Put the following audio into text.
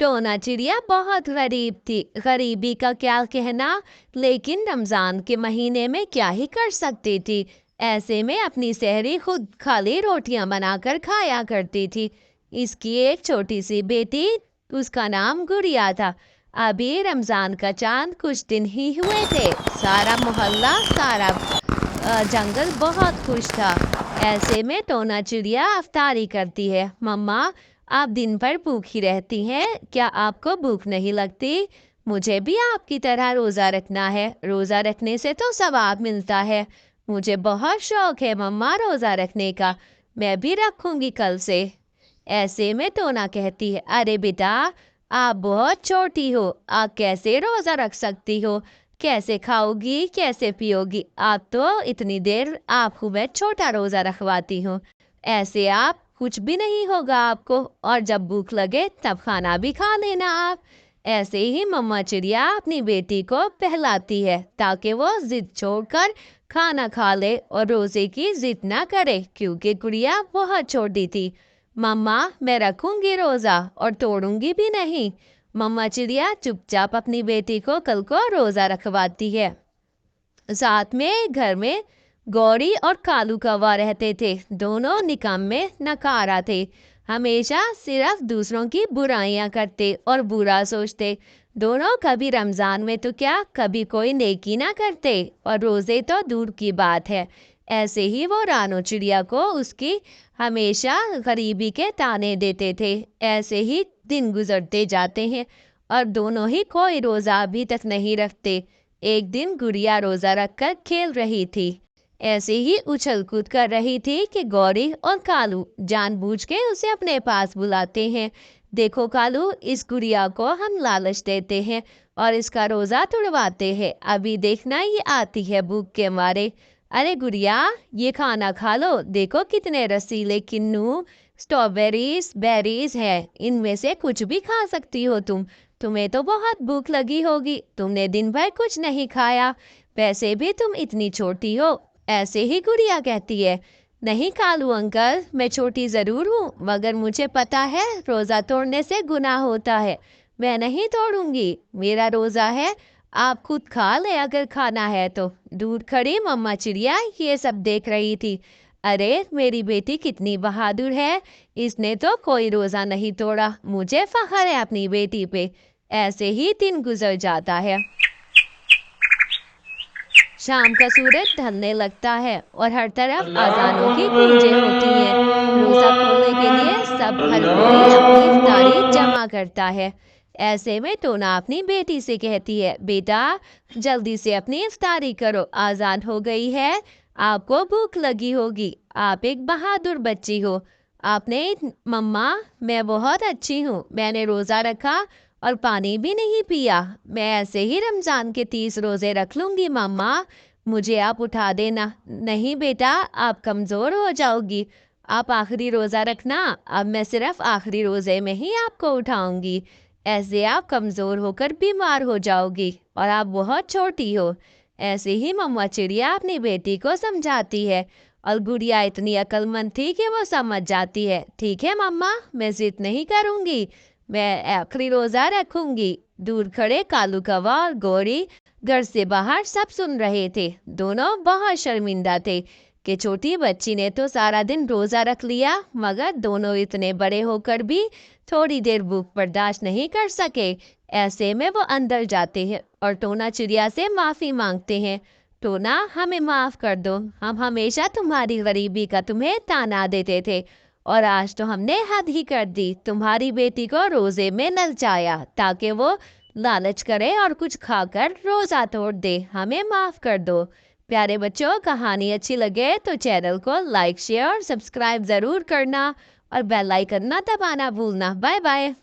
टोना चिड़िया बहुत गरीब थी। गरीबी का क्या कहना, लेकिन रमजान के महीने में क्या ही कर सकती थी। ऐसे में अपनी सहरी खुद खाली रोटियां बनाकर खाया करती थी। इसकी एक छोटी सी बेटी, उसका नाम गुड़िया था। अभी रमजान का चांद कुछ दिन ही हुए थे। सारा मोहल्ला, सारा जंगल बहुत खुश था। ऐसे में टोना चिड़िया अफ्तारी करती है। मम्मा, आप दिन भर भूखी रहती हैं, क्या आपको भूख नहीं लगती? मुझे भी आपकी तरह रोज़ा रखना है। रोज़ा रखने से तो सवाब मिलता है। मुझे बहुत शौक है मम्मा रोज़ा रखने का। मैं भी रखूंगी कल से। ऐसे में टोना कहती है, अरे बेटा, आप बहुत छोटी हो, आप कैसे रोज़ा रख सकती हो? कैसे खाओगी, कैसे पियोगी? आप तो इतनी देर आपको मैं छोटा रोज़ा रखवाती हूँ। ऐसे आप कुछ भी नहीं होगा आपको, और जब भूख लगे तब खाना भी खा लेना आप। ऐसे ही मम्मा चिड़िया अपनी बेटी को पहलाती है ताकि वो जिद छोड़कर खाना खा ले और रोजे की जिद ना करे, क्योंकि गुड़िया बहुत छोटी थी। मम्मा, मैं रखूंगी रोजा और तोड़ूंगी भी नहीं। मम्मा चिड़िया चुपचाप अपनी बेटी को कल को रोजा रखवाती है। साथ में घर में गौरी और कालू कौवा रहते थे। दोनों निकम्मे नकारा थे। हमेशा सिर्फ दूसरों की बुराइयां करते और बुरा सोचते। दोनों कभी रमजान में तो क्या, कभी कोई नेकी ना करते, और रोजे तो दूर की बात है। ऐसे ही वो रानो चिड़िया को उसकी हमेशा गरीबी के ताने देते थे। ऐसे ही दिन गुजरते जाते हैं और दोनों ही कोई रोजा अभी तक नहीं रखते। एक दिन गुड़िया रोजा रखकर खेल रही थी। ऐसे ही उछल कूद कर रही थी कि गौरी और कालू जानबूझ के उसे अपने पास बुलाते हैं। देखो कालू, इस गुड़िया को हम लालच देते हैं और इसका रोजा तुड़वाते हैं। अभी देखना, ये आती है भूख के मारे। अरे गुड़िया, ये खाना खा लो, देखो कितने रसीले किन्नू स्ट्रॉबेरीज बेरीज है, इनमें से कुछ भी खा सकती हो तुम। तुम्हें तो बहुत भूख लगी होगी, तुमने दिन भर कुछ नहीं खाया। वैसे भी तुम इतनी छोटी हो। ऐसे ही गुड़िया कहती है, नहीं कालू अंकल, मैं छोटी जरूर हूँ, मगर मुझे पता है रोजा तोड़ने से गुनाह होता है। मैं नहीं तोड़ूंगी, मेरा रोजा है। आप खुद खा ले अगर खाना है तो। दूर खड़ी मम्मा चिड़िया ये सब देख रही थी। अरे मेरी बेटी कितनी बहादुर है, इसने तो कोई रोजा नहीं तोड़ा। मुझे फख्र है अपनी बेटी पे। ऐसे ही दिन गुजर जाता है। शाम का सूरज ढलने लगता है और हर तरफ अजानों की गूंजें होती हैं। रोजा खोलने के लिए सब हर कोई अपनी इफ्तारी जमा करता है। ऐसे में टोना अपनी बेटी से कहती है, बेटा जल्दी से अपनी इफ्तारी करो, आजान हो गई है। आपको भूख लगी होगी, आप एक बहादुर बच्ची हो। आपने मम्मा, मैं बहुत अच्छी हूँ, मैंने रोजा रखा और पानी भी नहीं पिया। मैं ऐसे ही रमजान के 30 रोजे रख लूंगी मम्मा, मुझे आप उठा देना। नहीं बेटा, आप कमजोर हो जाओगी, आप आखिरी रोजा रखना, अब मैं सिर्फ आखिरी रोजे में ही आपको उठाऊंगी। ऐसे आप कमजोर होकर बीमार हो जाओगी और आप बहुत छोटी हो। ऐसे ही मम्मा चिड़िया अपनी बेटी को समझाती है और गुड़िया इतनी अक्लमंद थी कि वो समझ जाती है। ठीक है मम्मा, मैं जिद नहीं करूंगी, मैं आखिरी रोजा रखूंगी। दूर खड़े कालू कौवा और गौरी घर से बाहर सब सुन रहे थे। दोनों बहुत शर्मिंदा थे कि छोटी बच्ची ने तो सारा दिन रोजा रख लिया, मगर दोनों इतने बड़े होकर भी थोड़ी देर भूख बर्दाश्त नहीं कर सके। ऐसे में वो अंदर जाते हैं और टोना चिड़िया से माफी मांगते हैं। टोना, हमें माफ कर दो, हम हमेशा तुम्हारी गरीबी का तुम्हें ताना देते थे और आज तो हमने हद ही कर दी। तुम्हारी बेटी को रोजे में नचाया ताकि वो लालच करे और कुछ खाकर रोजा तोड़ दे। हमें माफ कर दो। प्यारे बच्चों, कहानी अच्छी लगे तो चैनल को लाइक शेयर और सब्सक्राइब जरूर करना और बेल आइकन ना दबाना भूलना। Bye bye.